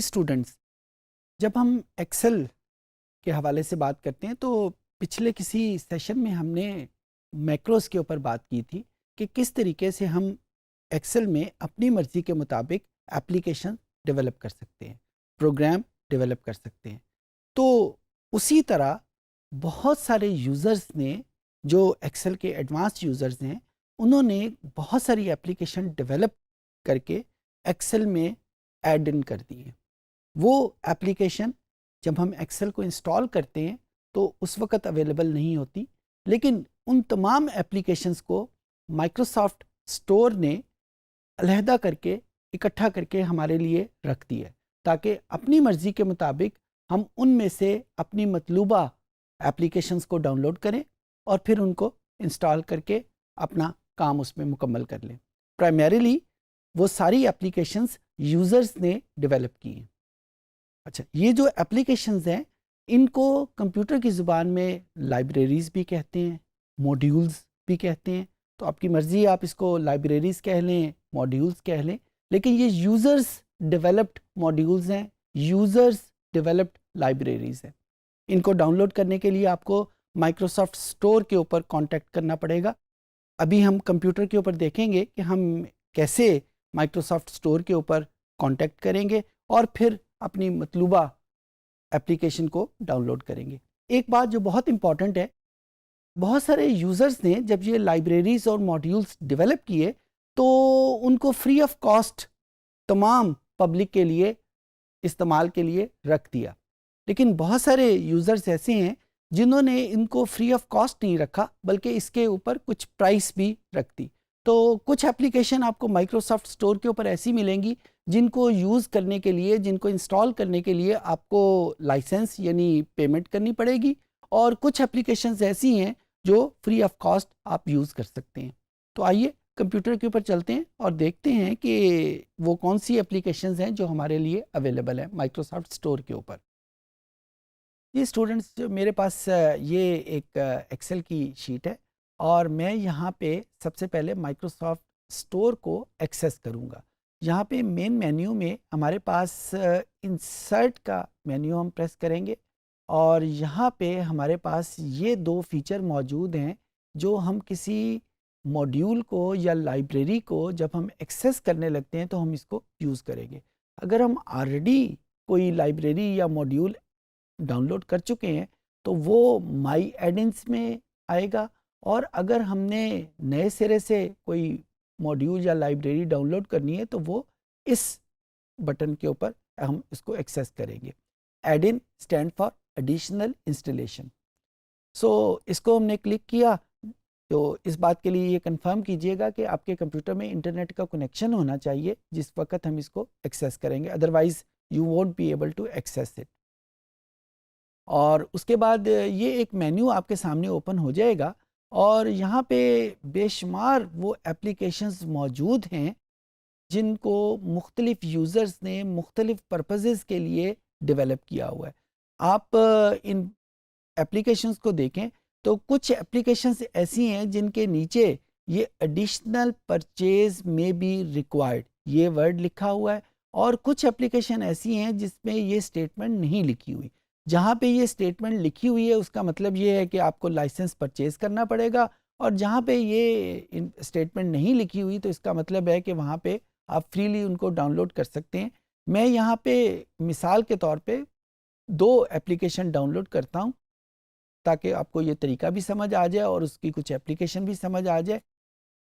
Students, جب ہم Excel کے حوالے سے بات کرتے ہیں تو پچھلے کسی سیشن میں ہم نے میکروز کے اوپر بات کی تھی کہ کس طریقے سے ہم ایکسل میں اپنی مرضی کے مطابق ایپلیکیشن ڈیولپ کر سکتے ہیں، پروگرام ڈیولپ کر سکتے ہیں۔ تو اسی طرح بہت سارے یوزرز نے، جو ایکسل کے ایڈوانس یوزرز ہیں، انہوں نے بہت ساری ایپلیکیشن ڈیولپ کر کے ایکسل میں ایڈ ان کر دی ہیں۔ وہ ایپلیکیشن جب ہم ایکسل کو انسٹال کرتے ہیں تو اس وقت اویلیبل نہیں ہوتی، لیکن ان تمام ایپلیکیشنز کو مائکروسافٹ اسٹور نے علیحدہ کر کے، اکٹھا کر کے ہمارے لیے رکھ دی ہے، تاکہ اپنی مرضی کے مطابق ہم ان میں سے اپنی مطلوبہ ایپلیکیشنز کو ڈاؤن لوڈ کریں اور پھر ان کو انسٹال کر کے اپنا کام اس میں مکمل کر لیں۔ پرائمریلی وہ ساری ایپلیکیشنز یوزرز نے ڈیولپ کی ہیں۔ اچھا، یہ جو ایپلیکیشنز ہیں ان کو کمپیوٹر کی زبان میں لائبریریز بھی کہتے ہیں، موڈیولز بھی کہتے ہیں۔ تو آپ کی مرضی، آپ اس کو لائبریریز کہہ لیں، موڈیولز کہہ لیں، لیکن یہ یوزرز ڈیولپڈ موڈیولز ہیں، یوزرز ڈیولپڈ لائبریریز ہیں۔ ان کو ڈاؤن لوڈ کرنے کے لیے آپ کو مائکروسافٹ اسٹور کے اوپر کانٹیکٹ کرنا پڑے گا۔ ابھی ہم کمپیوٹر کے اوپر دیکھیں گے کہ ہم کیسے مائکروسافٹ اسٹور کے اوپر کانٹیکٹ کریں گے اور پھر اپنی مطلوبہ ایپلیکیشن کو ڈاؤن لوڈ کریں گے۔ ایک بات جو بہت امپورٹنٹ ہے، بہت سارے یوزرز نے جب یہ لائبریریز اور ماڈیولز ڈیولپ کیے تو ان کو فری آف کاسٹ تمام پبلک کے لیے استعمال کے لیے رکھ دیا، لیکن بہت سارے یوزرز ایسے ہیں جنہوں نے ان کو فری آف کاسٹ نہیں رکھا، بلکہ اس کے اوپر کچھ پرائس بھی رکھ دی۔ تو کچھ ایپلیکیشن آپ کو مائکروسافٹ اسٹور کے اوپر ایسی ملیں گی جن کو یوز کرنے کے لیے، جن کو انسٹال کرنے کے لیے آپ کو لائسنس یعنی پیمنٹ کرنی پڑے گی، اور کچھ ایپلیکیشنز ایسی ہیں جو فری آف کاسٹ آپ یوز کر سکتے ہیں۔ تو آئیے کمپیوٹر کے اوپر چلتے ہیں اور دیکھتے ہیں کہ وہ کون سی ایپلیکیشنز ہیں جو ہمارے لیے اویلیبل ہیں مائکروسافٹ اسٹور کے اوپر۔ یہ اسٹوڈنٹس، میرے پاس یہ ایک ایکسل کی شیٹ ہے اور میں یہاں پہ سب سے پہلے مائکروسافٹ اسٹور کو ایکسیس کروں گا۔ یہاں پہ مین مینیو میں ہمارے پاس انسرٹ کا مینیو ہم پریس کریں گے، اور یہاں پہ ہمارے پاس یہ دو فیچر موجود ہیں جو ہم کسی موڈیول کو یا لائبریری کو جب ہم ایکسیس کرنے لگتے ہیں تو ہم اس کو یوز کریں گے۔ اگر ہم آلریڈی کوئی لائبریری یا موڈیول ڈاؤن لوڈ کر چکے ہیں تو وہ مائی ایڈنس میں آئے گا، اور اگر ہم نے نئے سرے سے کوئی موڈیول یا لائبریری ڈاؤن لوڈ کرنی ہے تو وہ اس بٹن کے اوپر ہم اس کو ایکسیس کریں گے۔ Add in stand for additional installation. So اس کو ہم نے کلک کیا تو اس بات کے لیے یہ کنفرم کیجئے گا کہ آپ کے کمپیوٹر میں انٹرنیٹ کا کنیکشن ہونا چاہیے جس وقت ہم اس کو ایکسیس کریں گے، otherwise you won't be able to access it. اور اس کے بعد یہ ایک مینیو آپ کے سامنے اوپن ہو جائے گا، اور یہاں پہ بے شمار وہ ایپلیکیشنز موجود ہیں جن کو مختلف یوزرز نے مختلف پرپزز کے لیے ڈیولپ کیا ہوا ہے۔ آپ ان ایپلیکیشنز کو دیکھیں تو کچھ ایپلیکیشنز ایسی ہیں جن کے نیچے یہ ایڈیشنل پرچیز میں بی ریکوائرڈ یہ ورڈ لکھا ہوا ہے، اور کچھ ایپلیکیشن ایسی ہیں جس میں یہ اسٹیٹمنٹ نہیں لکھی ہوئی۔ جہاں پہ یہ اسٹیٹمنٹ لکھی ہوئی ہے اس کا مطلب یہ ہے کہ آپ کو لائسنس پرچیز کرنا پڑے گا، اور جہاں پہ یہ اسٹیٹمنٹ نہیں لکھی ہوئی تو اس کا مطلب ہے کہ وہاں پہ آپ فریلی ان کو ڈاؤن لوڈ کر سکتے ہیں۔ میں یہاں پہ مثال کے طور پہ دو ایپلیکیشن ڈاؤن لوڈ کرتا ہوں تاکہ آپ کو یہ طریقہ بھی سمجھ آ جائے اور اس کی کچھ ایپلیکیشن بھی سمجھ آ جائے۔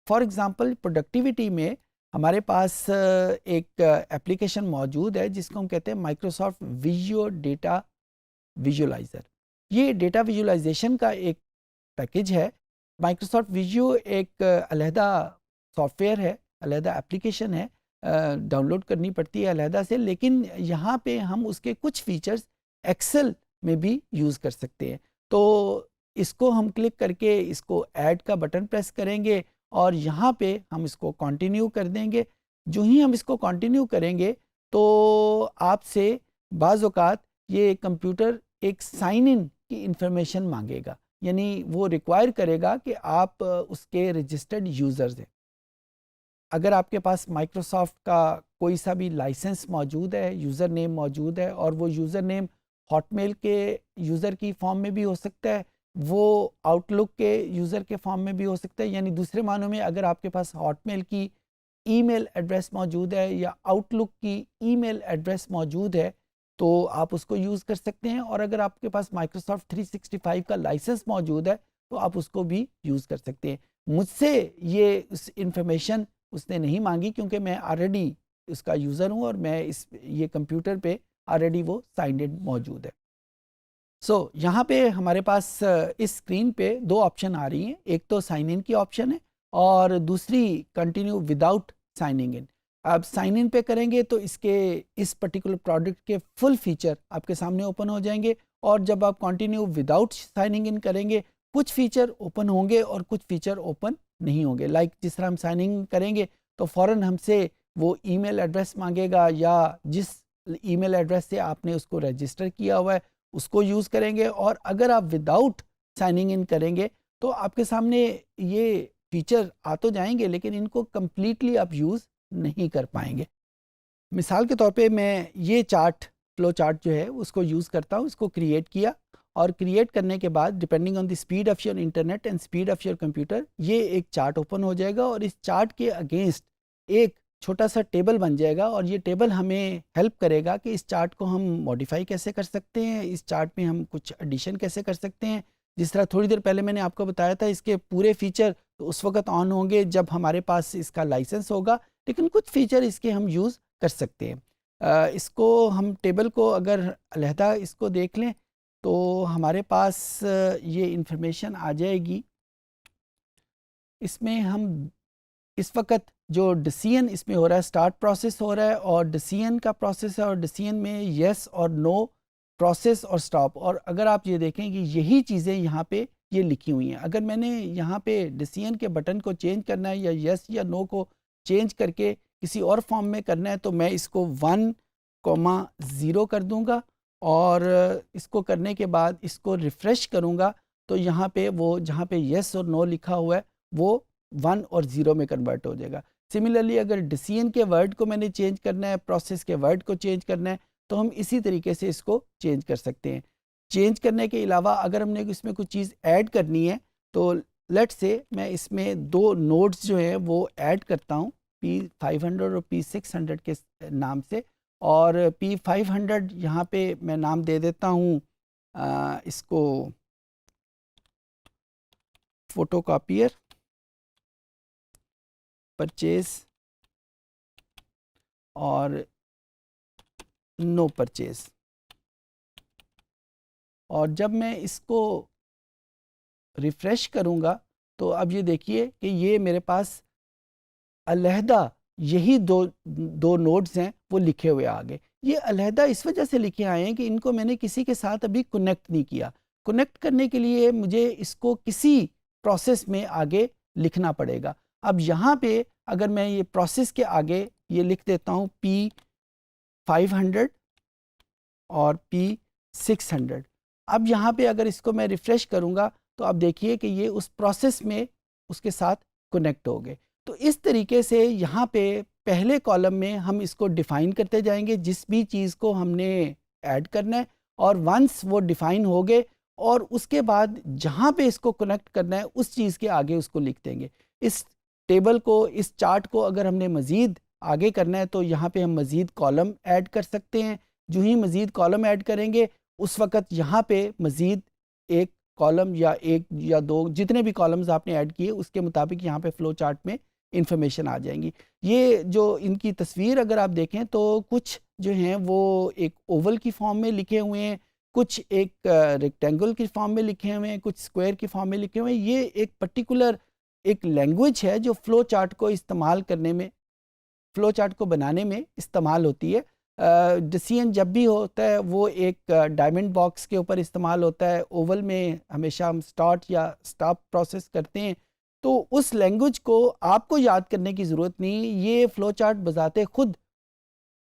فار ایگزامپل پروڈکٹیوٹی میں ہمارے پاس ایک ایپلیکیشن موجود ہے جس کو ہم کہتے ہیں مائکروسافٹ ویژوئل ڈیٹا ویژولائزر۔ یہ ڈیٹا ویژولائزیشن کا ایک پیکج ہے۔ مائکروسافٹ ویژو ایک علیحدہ سافٹ ویئر ہے، علیحدہ ایپلیکیشن ہے، ڈاؤن لوڈ کرنی پڑتی ہے علیحدہ سے، لیکن یہاں پہ ہم اس کے کچھ فیچرز ایکسل میں بھی یوز کر سکتے ہیں۔ تو اس کو ہم کلک کر کے اس کو ایڈ کا بٹن پریس کریں گے اور یہاں پہ ہم اس کو کنٹینیو کر دیں گے۔ جو ہی ہم اس کو کنٹینیو کریں گے تو آپ سے بعض اوقات یہ کمپیوٹر ایک سائن ان کی انفارمیشن مانگے گا، یعنی وہ ریکوائر کرے گا کہ آپ اس کے رجسٹرڈ یوزرز ہیں۔ اگر آپ کے پاس مائکروسافٹ کا کوئی سا بھی لائسنس موجود ہے، یوزر نیم موجود ہے، اور وہ یوزر نیم ہاٹ میل کے یوزر کی فارم میں بھی ہو سکتا ہے، وہ آؤٹ لک کے یوزر کے فارم میں بھی ہو سکتا ہے. یعنی دوسرے معنوں میں اگر آپ کے پاس ہاٹ میل کی ای میل ایڈریس موجود ہے یا آؤٹ لک کی ای میل ایڈریس موجود ہے تو آپ اس کو یوز کر سکتے ہیں. اور اگر آپ کے پاس مائکروسافٹ 365 کا لائسنس موجود ہے تو آپ اس کو بھی یوز کر سکتے ہیں. مجھ سے یہ اس انفارمیشن اس نے نہیں مانگی کیونکہ میں آلریڈی اس کا یوزر ہوں اور میں یہ کمپیوٹر پہ آلریڈی وہ سائنڈ ان موجود ہے. یہاں پہ ہمارے پاس اس اسکرین پہ دو آپشن آ رہی ہیں. ایک تو سائن ان کی آپشن ہے اور دوسری کنٹینیو وداؤٹ سائننگ ان. آپ سائن ان پہ کریں گے تو اس پرٹیکولر پروڈکٹ کے فل فیچر آپ کے سامنے اوپن ہو جائیں گے، اور جب آپ کنٹینیو وداؤٹ سائننگ ان کریں گے کچھ فیچر اوپن ہوں گے اور کچھ فیچر اوپن نہیں ہوں گے. لائک جس طرح ہم سائننگ کریں گے تو فوراً ہم سے وہ ای میل ایڈریس مانگے گا، یا جس ای میل ایڈریس سے آپ نے اس کو رجسٹر کیا ہوا ہے اس کو یوز کریں گے. اور اگر آپ وداؤٹ سائننگ ان کریں گے تو آپ کے سامنے یہ فیچر آ تو جائیں گے لیکن ان کو کمپلیٹلی آپ یوز نہیں کر پائیں گے. مثال کے طور پہ میں یہ فلو چارٹ جو ہے اس کو یوز کرتا ہوں. اس کو کریٹ کیا اور کریٹ کرنے کے بعد depending on the speed of your internet and speed of your computer یہ ایک چارٹ اوپن ہو جائے گا، اور اس چارٹ کے اگینسٹ ایک چھوٹا سا ٹیبل بن جائے گا، اور یہ ٹیبل ہمیں ہیلپ کرے گا کہ اس چارٹ کو ہم ماڈیفائی کیسے کر سکتے ہیں، اس چارٹ میں ہم کچھ ایڈیشن کیسے کر سکتے ہیں. جس طرح تھوڑی دیر پہلے میں نے آپ کو بتایا تھا اس کے پورے فیچر تو اس وقت آن ہوں گے جب ہمارے پاس اس کا لائسنس ہوگا، لیکن کچھ فیچر اس کے ہم یوز کر سکتے ہیں. اس کو ہم ٹیبل کو اگر علیحدہ اس کو دیکھ لیں تو ہمارے پاس یہ انفارمیشن آ جائے گی. اس میں ہم اس وقت جو ڈیسیژن اس میں ہو رہا ہے اسٹارٹ پروسیس ہو رہا ہے، اور ڈیسیژن کا پروسیس ہے، اور ڈیسیژن میں یس اور نو پروسیس اور سٹاپ. اور اگر آپ یہ دیکھیں کہ یہی چیزیں یہاں پہ یہ لکھی ہوئی ہیں. اگر میں نے یہاں پہ ڈیسیژن کے بٹن کو چینج کرنا ہے یا یس یا نو کو چینج کر کے کسی اور فارم میں کرنا ہے تو میں اس کو 1,0 کر دوں گا، اور اس کو کرنے کے بعد اس کو ریفریش کروں گا تو یہاں پہ وہ جہاں پہ یس اور نو لکھا ہوا ہے وہ 1 اور 0 میں کنورٹ ہو جائے گا. سملرلی اگر ڈیسیژن کے ورڈ کو میں نے چینج کرنا ہے، پروسیس کے ورڈ کو چینج کرنا ہے تو ہم اسی طریقے سے اس کو چینج کر سکتے ہیں. چینج کرنے کے علاوہ اگر ہم نے اس میں کچھ چیز ایڈ کرنی ہے تو لیٹ سے میں اس میں 2 نوڈز جو ہیں وہ ایڈ کرتا ہوں P500 اور P600 کے نام سے، اور P500 یہاں پہ میں نام دے دیتا ہوں اس کو فوٹو کاپیئر پرچیز اور نو پرچیز. اور جب میں اس کو ریفریش کروں گا تو اب یہ دیکھیے کہ یہ میرے پاس علیحدہ یہی دو نوڈز ہیں وہ لکھے ہوئے آگے. یہ علیحدہ اس وجہ سے لکھے آئے ہیں کہ ان کو میں نے کسی کے ساتھ ابھی کنیکٹ نہیں کیا. کنیکٹ کرنے کے لیے مجھے اس کو کسی پروسیس میں آگے لکھنا پڑے گا. اب یہاں پہ اگر میں یہ پروسیس کے آگے یہ لکھ دیتا ہوں P500 اور P600. اب یہاں پہ اگر اس کو میں ریفریش کروں گا تو اب دیکھیے کہ یہ اس پروسیس میں اس کے ساتھ کنیکٹ ہو گئے. تو اس طریقے سے یہاں پہ پہلے کالم میں ہم اس کو ڈیفائن کرتے جائیں گے جس بھی چیز کو ہم نے ایڈ کرنا ہے، اور ونس وہ ڈیفائن ہو گئے اور اس کے بعد جہاں پہ اس کو کنیکٹ کرنا ہے اس چیز کے آگے اس کو لکھ دیں گے. اس ٹیبل کو، اس چارٹ کو اگر ہم نے مزید آگے کرنا ہے تو یہاں پہ ہم مزید کالم ایڈ کر سکتے ہیں. جو ہی مزید کالم ایڈ کریں گے اس وقت یہاں پہ مزید ایک کالم یا 1 یا 2 جتنے بھی کالمز آپ نے ایڈ کیے اس کے مطابق یہاں پہ فلو چارٹ میں انفارمیشن آ جائیں گی. یہ جو ان کی تصویر اگر آپ دیکھیں تو کچھ جو ہیں وہ ایک اوول کی فارم میں لکھے ہوئے ہیں، کچھ ایک ریکٹینگل کی فارم میں لکھے ہوئے ہیں، کچھ اسکوائر کی فارم میں لکھے ہوئے ہیں. یہ ایک پرٹیکولر ایک لینگویج ہے جو فلو چارٹ کو استعمال کرنے میں، فلو چارٹ کو بنانے میں استعمال ہوتی ہے. ڈیسیژن جب بھی ہوتا ہے وہ ایک ڈائمنڈ باکس کے اوپر استعمال ہوتا ہے. اوول میں ہمیشہ ہم سٹارٹ یا سٹاپ پروسیس کرتے ہیں. تو اس لینگویج کو آپ کو یاد کرنے کی ضرورت نہیں، یہ فلو چارٹ بذات خود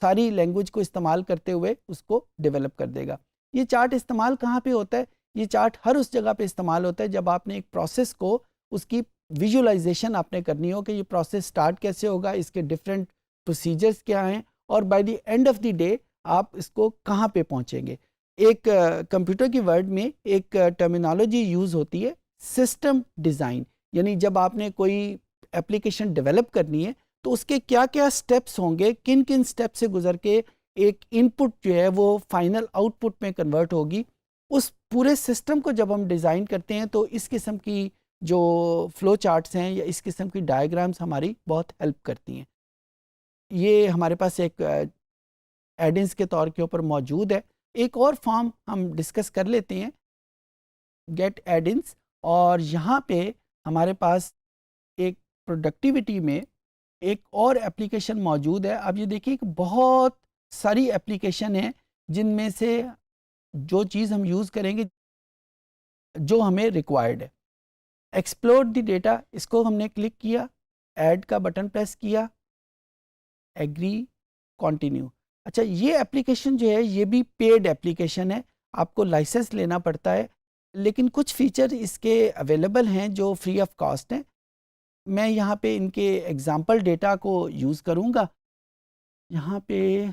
ساری لینگویج کو استعمال کرتے ہوئے اس کو ڈیولپ کر دے گا. یہ چارٹ استعمال کہاں پہ ہوتا ہے؟ یہ چارٹ ہر اس جگہ پہ استعمال ہوتا ہے جب آپ نے ایک پروسیس کو، اس کی ویژولائزیشن آپ نے کرنی ہو کہ یہ پروسیس سٹارٹ کیسے ہوگا، اس کے ڈفرینٹ پروسیجرز کیا ہیں اور by the end of the day آپ اس کو کہاں پہ پہنچیں گے. ایک کمپیوٹر کی ورڈ میں ایک ٹرمینالوجی یوز ہوتی ہے سسٹم ڈیزائن، یعنی جب آپ نے کوئی اپلیکیشن ڈیولپ کرنی ہے تو اس کے کیا کیا سٹیپس ہوں گے، کن کن سٹیپ سے گزر کے ایک ان پٹ جو ہے وہ فائنل آؤٹ پٹ میں کنورٹ ہوگی. اس پورے سسٹم کو جب ہم ڈیزائن کرتے ہیں تو اس قسم کی جو فلو چارٹس ہیں یا اس قسم کی ڈائیگرامس ہماری بہت ہیلپ کرتی ہیں. یہ ہمارے پاس ایک ایڈنس کے طور کے اوپر موجود ہے. ایک اور فارم ہم ڈسکس کر لیتے ہیں، گیٹ ایڈنس، اور یہاں پہ ہمارے پاس ایک پروڈکٹیوٹی میں ایک اور اپلیکیشن موجود ہے. آپ یہ دیکھیے کہ بہت ساری اپلیکیشن ہیں جن میں سے جو چیز ہم یوز کریں گے جو ہمیں ریکوائرڈ ہے. ایکسپلور دی ڈیٹا، اس کو ہم نے کلک کیا، ایڈ کا بٹن پریس کیا، ایگری، کنٹینیو. اچھا یہ اپلیکیشن جو ہے یہ بھی پیڈ اپلیکیشن ہے، آپ کو لائسنس لینا پڑتا ہے، لیکن کچھ فیچر اس کے اویلیبل ہیں جو فری آف کاسٹ ہیں. میں یہاں پہ ان کے ایگزامپل ڈیٹا کو یوز کروں گا. یہاں پہ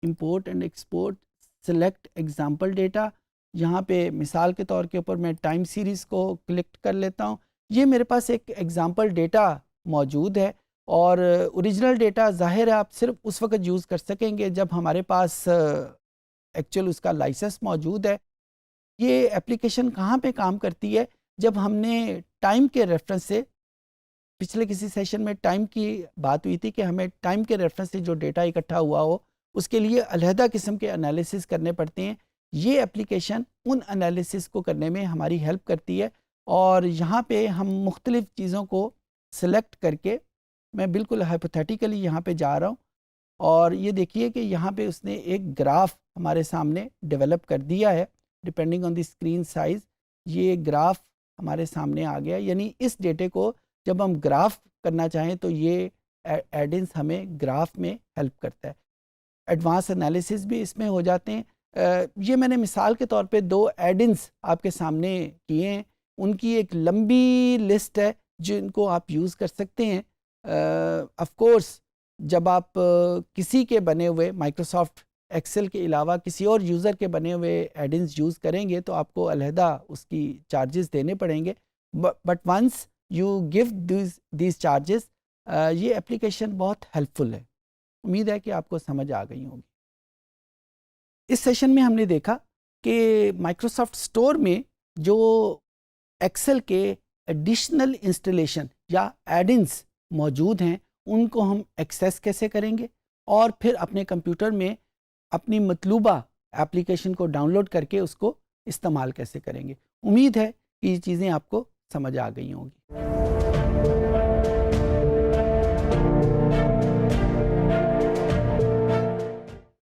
import and export, select example data. یہاں پہ مثال کے طور کے اوپر میں ٹائم سیریز کو کلک کر لیتا ہوں. یہ میرے پاس ایک ایگزامپل ڈیٹا موجود ہے، اور اوریجنل ڈیٹا ظاہر ہے آپ صرف اس وقت یوز کر سکیں گے جب ہمارے پاس ایکچوئل اس کا لائسنس موجود ہے. یہ اپلیکیشن کہاں پہ کام کرتی ہے؟ جب ہم نے ٹائم کے ریفرنس سے، پچھلے کسی سیشن میں ٹائم کی بات ہوئی تھی کہ ہمیں ٹائم کے ریفرنس سے جو ڈیٹا اکٹھا ہوا ہو اس کے لیے علیحدہ قسم کے انالیسس کرنے پڑتے ہیں. یہ اپلیکیشن ان انالیسس کو کرنے میں ہماری ہیلپ کرتی ہے، اور یہاں پہ ہم مختلف چیزوں کو سلیکٹ کر کے، میں بالکل ہائپوتھیٹیکلی یہاں پہ جا رہا ہوں، اور یہ دیکھیے کہ یہاں پہ اس نے ایک گراف ہمارے سامنے ڈیولپ کر دیا ہے depending on the screen size. یہ گراف ہمارے سامنے آ گیا، یعنی اس ڈیٹے کو جب ہم گراف کرنا چاہیں تو یہ ایڈنس ہمیں گراف میں ہیلپ کرتا ہے. ایڈوانس انالیسس بھی اس میں ہو جاتے ہیں. یہ میں نے مثال کے طور پہ 2 ایڈنس آپ کے سامنے کیے ہیں، ان کی ایک لمبی لسٹ ہے جن کو آپ یوز کر سکتے ہیں. آف کورس جب آپ کسی کے بنے ہوئے مائکروسافٹ ایکسل کے علاوہ کسی اور یوزر کے بنے ہوئے ایڈنس یوز کریں گے تو آپ کو علیحدہ اس کی چارجز دینے پڑیں گے. But once you give these charges, یہ اپلیکیشن بہت ہیلپ فل ہے. امید ہے کہ آپ کو سمجھ آ گئی ہوگی. اس سیشن میں ہم نے دیکھا کہ مائکروسافٹ اسٹور میں جو ایکسل کے ایڈیشنل انسٹالیشن یا ایڈنس موجود ہیں ان کو ہم ایکسیس کیسے کریں گے، اور پھر اپنے کمپیوٹر میں اپنی مطلوبہ ایپلیکیشن کو ڈاؤن لوڈ کر کے اس کو استعمال کیسے کریں گے. امید ہے کہ یہ چیزیں آپ کو سمجھ آ گئی ہوں گی.